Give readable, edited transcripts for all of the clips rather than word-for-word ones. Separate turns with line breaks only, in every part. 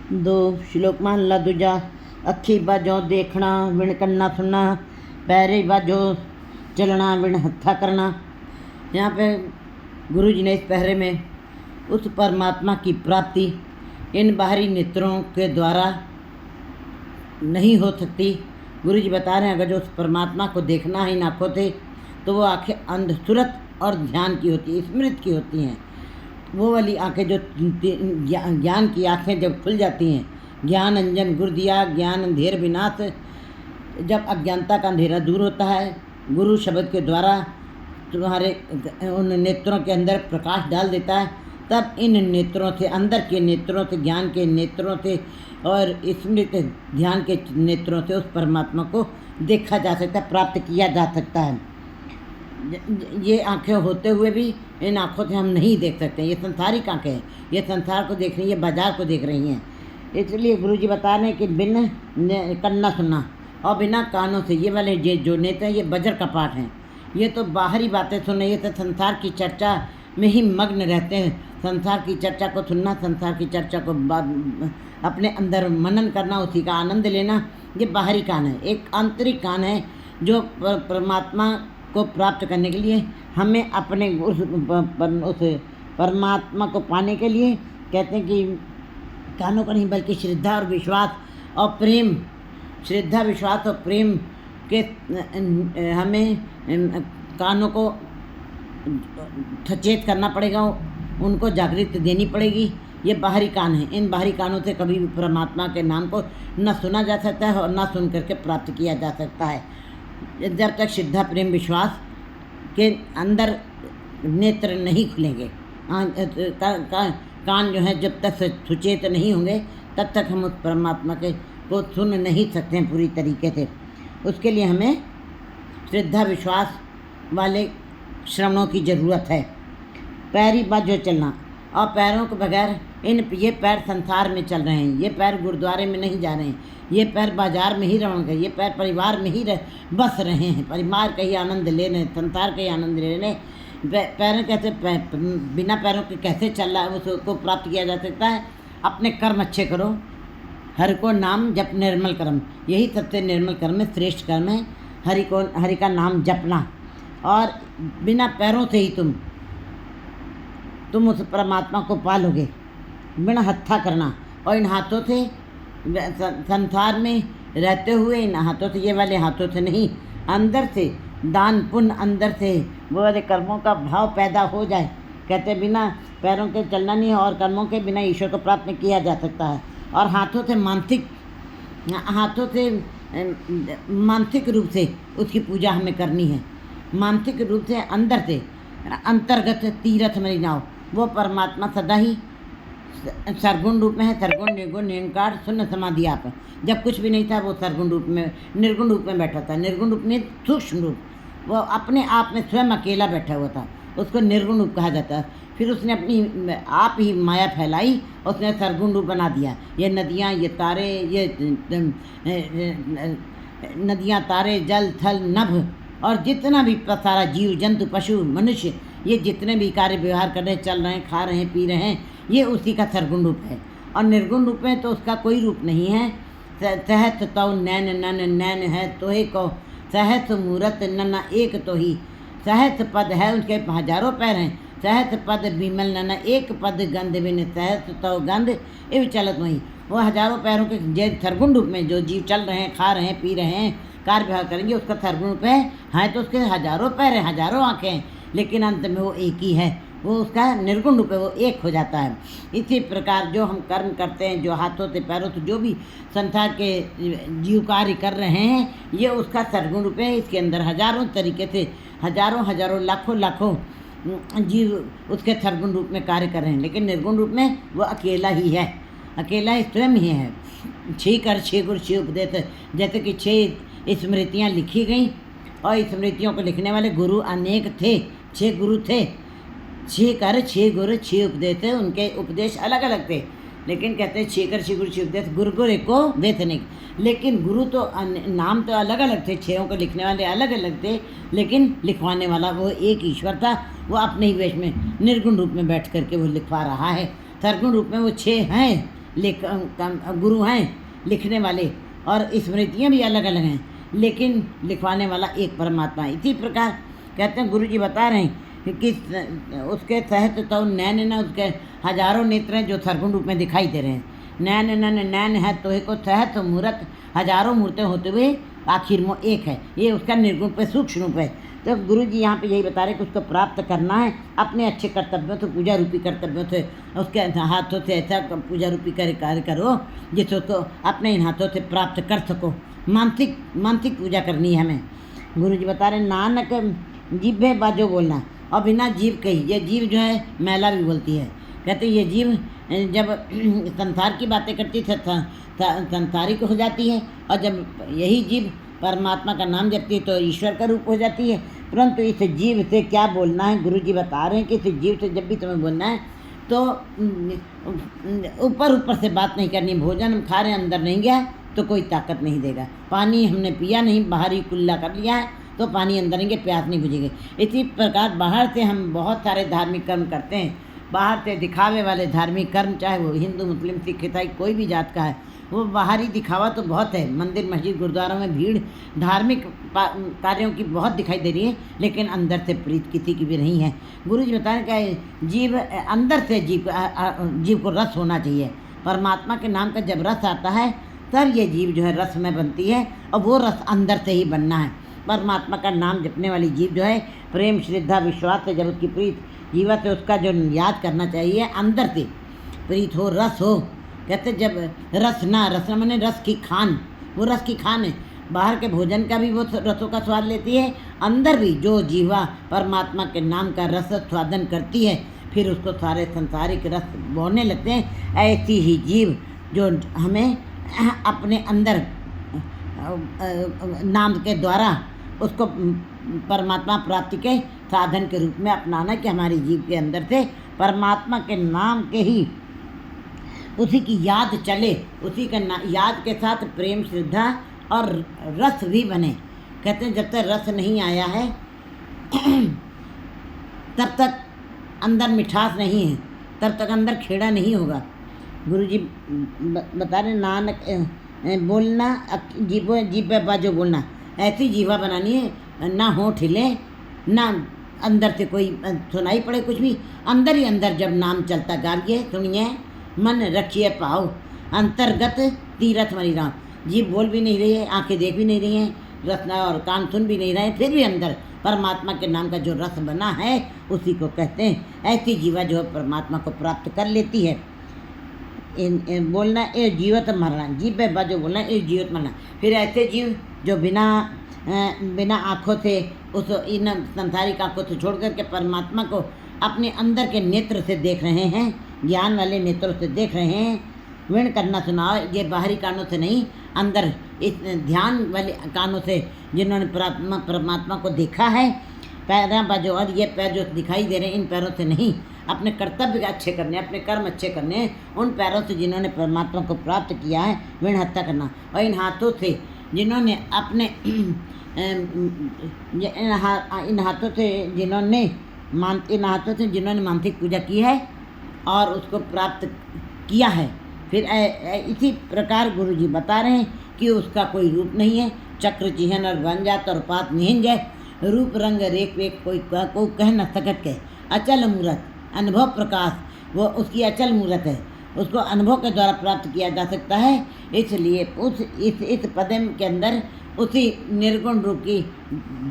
दो श्लोक मान ला दूजा। अखी बाजों देखना विण कन्ना सुनना, पैरे बाजों चलना विण हत्था करना। यहाँ पे गुरु जी ने इस पहरे में उस परमात्मा की प्राप्ति इन बाहरी नेत्रों के द्वारा नहीं हो सकती। गुरु जी बता रहे हैं अगर जो उस परमात्मा को देखना ही आँखों से तो वो आँखें अंधसुरत और ध्यान की होती, स्मृत की होती हैं। वो वाली आँखें जो ज्ञान की आँखें जब खुल जाती हैं, ज्ञान अंजन गुरु दिया ज्ञान अंधेर विनाश, जब अज्ञानता का अंधेरा दूर होता है गुरु शब्द के द्वारा तुम्हारे उन नेत्रों के अंदर प्रकाश डाल देता है, तब इन नेत्रों से, अंदर के नेत्रों से, ज्ञान के नेत्रों से और स्मृत ध्यान के नेत्रों से उस परमात्मा को देखा जा सकता है, प्राप्त किया जा सकता है। ये आँखें होते हुए भी इन आँखों से हम नहीं देख सकते। ये संसारिक आँखें हैं, ये संसार को देख रही हैं, बाजार को देख रही हैं। इसलिए गुरु जी बता रहे हैं कि बिन कन्ना सुनना और बिना कानों से, ये वाले जो नेत्र हैं ये वज्र का पाठ हैं। ये तो बाहरी बातें सुनने, ये तो संसार की चर्चा में ही मग्न रहते हैं। संसार की चर्चा को सुनना, संसार की चर्चा को अपने अंदर मनन करना, उसी का आनंद लेना, ये बाहरी कान है। एक आंतरिक कान है जो परमात्मा को प्राप्त करने के लिए हमें अपने उस परमात्मा को पाने के लिए कहते हैं कि कानों का नहीं बल्कि श्रद्धा और विश्वास और प्रेम, श्रद्धा विश्वास और प्रेम के हमें कानों को सचेत करना पड़ेगा, उनको जागृति देनी पड़ेगी। ये बाहरी कान हैं, इन बाहरी कानों से कभी भी परमात्मा के नाम को न सुना जा सकता है और न सुन करके प्राप्त किया जा सकता है। जब तक श्रद्धा प्रेम विश्वास के अंदर नेत्र नहीं खुलेंगे, कान जो है जब तक सुचेत नहीं होंगे तब तक हम उस परमात्मा के को सुन नहीं सकते हैं पूरी तरीके से। उसके लिए हमें श्रद्धा विश्वास वाले श्रवणों की ज़रूरत है। पैरी बाजो चलना, और पैरों के बगैर ये पैर संसार में चल रहे हैं, ये पैर गुरुद्वारे में नहीं जा रहे हैं, ये पैर बाजार में ही रमण कर, ये पैर परिवार में ही बस रहे हैं, परिवार का ही आनंद ले रहे हैं, संसार का ही आनंद ले रहे हैं। पैरों कैसे बिना पैरों के कैसे चल रहा है उसको प्राप्त किया जा सकता है। अपने कर्म अच्छे करो, हरि को नाम जप निर्मल कर्म, यही सबसे निर्मल कर्म है, श्रेष्ठ कर्म है। हरि का नाम जपना, और बिना पैरों से ही तुम उस परमात्मा को पालोगे। बिना हत्था करना, और इन हाथों से संसार में रहते हुए इन हाथों से, ये वाले हाथों से नहीं, अंदर से दान पुण्य, अंदर से वो वाले कर्मों का भाव पैदा हो जाए। कहते बिना पैरों के चलना नहीं है और कर्मों के बिना ईश्वर को प्राप्त नहीं किया जा सकता है। और हाथों से मानसिक रूप से उसकी पूजा हमें करनी है। मानसिक रूप से अंदर से अंतर्गत तीर्थ में जाओ, वो परमात्मा सदा ही सरगुण रूप में है। सरगुण निर्गुण निरंकार शून्य समाधि आप, जब कुछ भी नहीं था वो सरगुण रूप में, निर्गुण रूप में बैठा था। निर्गुण रूप में सूक्ष्म रूप, वो अपने आप में स्वयं अकेला बैठा हुआ था, उसको निर्गुण रूप कहा जाता है। फिर उसने अपनी आप ही माया फैलाई, उसने सरगुण रूप बना दिया। ये नदियाँ, ये तारे, ये नदियाँ, तारे, जल, थल, नभ और जितना भी सारा जीव जंतु पशु मनुष्य, ये जितने भी कार्य व्यवहार कर रहे हैं, चल रहे हैं, खा रहे हैं, पी रहे हैं, ये उसी का सरगुण रूप है। और निर्गुण रूप में तो उसका कोई रूप नहीं है। सहत तो नैन नन नैन है तो ही को, सहत मूरत नन्ना एक तो ही। सहत पद है, उनके हजारों पैर हैं। सहत पद विमल नन्ना एक पद गंध बिन, सहत तो गंध ये चलत वहीं। वो हजारों पैरों के सरगुण रूप में जो जीव चल रहे हैं, खा रहे हैं, पी रहे हैं, कार्य व्यवहार करेंगे, उसका सरगुण रूप है तो उसके हजारों पैर हैं, हजारों आँखें हैं, लेकिन अंत में वो एक ही है, वो उसका निर्गुण रूप है, वो एक हो जाता है। इसी प्रकार जो हम कर्म करते हैं, जो हाथों से पैरों से जो भी संसार के जीव कार्य कर रहे हैं, ये उसका सरगुण रूप है। इसके अंदर हजारों तरीके से हजारों लाखों जीव उसके सरगुण रूप में कार्य कर रहे हैं, लेकिन निर्गुण रूप में वो अकेला ही है, अकेला स्वयं ही है। 6 कर 6 गुरु 6 उपदेश, जैसे कि 6 स्मृतियाँ लिखी गई और स्मृतियों को लिखने वाले गुरु अनेक थे, 6 गुरु थे। 6 कर 6 गुरु 6 उपदेश थे, उनके उपदेश अलग अलग थे, लेकिन कहते हैं 6 कर 6 गुरु 6 उपदेश, गुरु एको वेतनिक। लेकिन गुरु तो नाम तो अलग अलग थे, 6 को लिखने वाले अलग अलग थे, लेकिन लिखवाने वाला वो एक ईश्वर था। वो अपने ही वेश में निर्गुण रूप में बैठ करके वो लिखवा रहा है। सरगुण रूप में वो 6 हैं, गुरु हैं लिखने वाले, और स्मृतियाँ भी अलग अलग हैं, लेकिन लिखवाने वाला एक परमात्मा है। इसी प्रकार कहते हैं, गुरु जी बता रहे हैं कि उसके तहत तो नैन न उसके हजारों नेत्र हैं जो सरगुण रूप में दिखाई दे रहे हैं। नैन नन नैन है तो को तहत मूर्त, हजारों मूर्तें होते हुए आखिर में एक है। ये उसका निर्गुण पे सूक्ष्म रूप है। तो गुरु जी यहाँ पे यही बता रहे कि उसको प्राप्त करना है अपने अच्छे कर्तव्यों से, पूजा रूपी कर्तव्यों से, उसके हाथों से ऐसा पूजा रूपी कार्य करो जिससे उसको अपने इन हाथों से प्राप्त कर सको। मानसिक पूजा करनी है हमें। गुरु जी बता रहे नानक जीभे बाजो बोलना, और बिना जीव के ही, ये जीव जो है मैला भी बोलती है। कहते ये जीव जब संसार की बातें करती है संसारिक हो जाती है, और जब यही जीव परमात्मा का नाम जपती है तो ईश्वर का रूप हो जाती है। परंतु इस जीव से क्या बोलना है, गुरु जी बता रहे हैं कि इस जीव से जब भी तुम्हें बोलना है तो ऊपर से बात नहीं करनी। भोजन हम खा रहे हैं, अंदर नहीं गया तो कोई ताकत नहीं देगा। पानी हमने पिया नहीं, बाहर ही कुल्ला कर लिया है तो पानी अंदर नहीं गया, प्यास नहीं बुझेगी। इसी प्रकार बाहर से हम बहुत सारे धार्मिक कर्म करते हैं, बाहर से दिखावे वाले धार्मिक कर्म, चाहे वो हिंदू मुस्लिम सिख ईसाई कोई भी जात का है, वो बाहरी दिखावा तो बहुत है। मंदिर मस्जिद गुरुद्वारों में भीड़ धार्मिक कार्यों की बहुत दिखाई दे रही है, लेकिन अंदर से प्रीत किसी की भी नहीं है। गुरु जी बता रहे हैं कि जीव अंदर से जीव को रस होना चाहिए। परमात्मा के नाम का जब रस आता है तब ये जीव जो है रस में बनती है, और वो रस अंदर से ही बनना है। परमात्मा का नाम जपने वाली जीव जो है प्रेम श्रद्धा विश्वास से जब उसकी प्रीत जीवा से उसका जो याद करना चाहिए, अंदर से प्रीत हो, रस हो। कहते जब रस माने रस की खान, वो रस की खान है। बाहर के भोजन का भी वो रसों का स्वाद लेती है, अंदर भी जो जीवा परमात्मा के नाम का रस स्वादन करती है, फिर उसको सारे संसारिक रस बोने लगते हैं। ऐसी ही जीव जो हमें अपने अंदर नाम के द्वारा उसको परमात्मा प्राप्ति के साधन के रूप में अपनाना, कि हमारी जीव के अंदर से परमात्मा के नाम के ही उसी की याद चले, उसी के याद के साथ प्रेम श्रद्धा और रस भी बने। कहते हैं जब तक रस नहीं आया है तब तक अंदर मिठास नहीं है, तब तक अंदर खेड़ा नहीं होगा। गुरु जी बता रहे नानक बोलना जीभ बाजो बोलना, ऐसी जीवा बनानी है ना होंठ हिले, ना अंदर से कोई सुनाई पड़े कुछ भी, अंदर ही अंदर जब नाम चलता गाइए सुनिए, मन रखिए पाओ, अंतर्गत तीरथ मरी राम। जीभ बोल भी नहीं रही है, आंखें देख भी नहीं रही हैं, रसना और कान सुन भी नहीं रहे, फिर भी अंदर परमात्मा के नाम का जो रस बना है उसी को कहते हैं। ऐसी जीवा जो परमात्मा को प्राप्त कर लेती है। बोलना ए जीवत मरना, जीव पे बाजो बोलना ए जीवत मरना। फिर ऐसे जीव जो बिना आँखों से उस इन संसारिक आँखों से छोड़ करके परमात्मा को अपने अंदर के नेत्र से देख रहे हैं, ज्ञान वाले नेत्रों से देख रहे हैं। विण करना सुनाओ, ये बाहरी कानों से नहीं, अंदर इस ध्यान वाले कानों से जिन्होंने परमात्मा को देखा है। पैर बाजो, और ये पैर जो दिखाई दे रहे हैं इन पैरों से नहीं, अपने कर्तव्य अच्छे करने, अपने कर्म अच्छे करने, उन पैरों से जिन्होंने परमात्मा को प्राप्त किया है विण हत्या करना। और इन हाथों से जिन्होंने अपने इन हाथों से जिन्होंने मानसिक पूजा की है और उसको प्राप्त किया है। फिर इसी प्रकार गुरु जी बता रहे हैं कि उसका कोई रूप नहीं है, चक्र चिन्ह और बन जात और पात निहिंज है, रूप रंग रेख वेख कोई कह न सकत के, अचल मूर्त अनुभव प्रकाश, वो उसकी अचल मूर्त है, उसको अनुभव के द्वारा प्राप्त किया जा सकता है। इसलिए इस पदम के अंदर उसी निर्गुण रूप की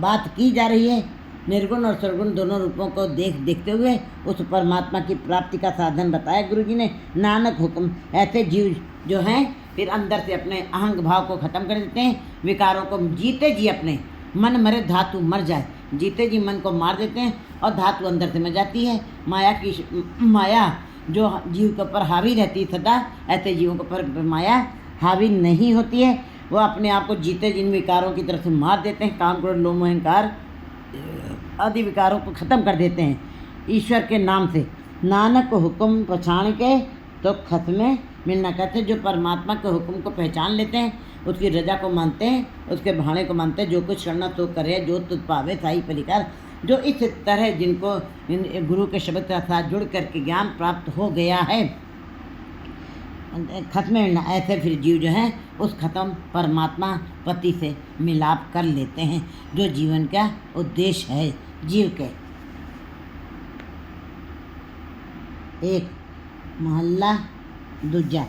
बात की जा रही है। निर्गुण और सरगुण दोनों रूपों को देखते हुए उस परमात्मा की प्राप्ति का साधन बताया गुरु जी ने। नानक हुक्म, ऐसे जीव जो हैं फिर अंदर से अपने अहंग भाव को ख़त्म कर देते हैं, विकारों को जीते जी अपने मन मरे धातु मर जाए, जीते जी मन को मार देते हैं और धातु अंदर से मर जाती है। माया जो जीव के ऊपर हावी रहती है सदा, ऐसे जीवों के ऊपर माया हावी नहीं होती है। वो अपने आप को जीते जिन विकारों की तरफ से मार देते हैं, काम क्रोध लोभ मोह अहंकार आदि विकारों को ख़त्म कर देते हैं ईश्वर के नाम से। नानक को हुक्म पहचान के तो खत में मिलना, कहते जो परमात्मा के हुक्म को पहचान लेते हैं, उसकी रजा को मानते हैं, उसके भाणे को मानते हैं, जो कुछ करना तो करे, जो तुझ पावे साई परिकर। जो इस तरह जिनको गुरु के शब्द के साथ जुड़ करके ज्ञान प्राप्त हो गया है, खत्म मिलना, ऐसे फिर जीव जो है उस खत्म परमात्मा पति से मिलाप कर लेते हैं, जो जीवन का उद्देश्य है जीव के। एक महला दूजा।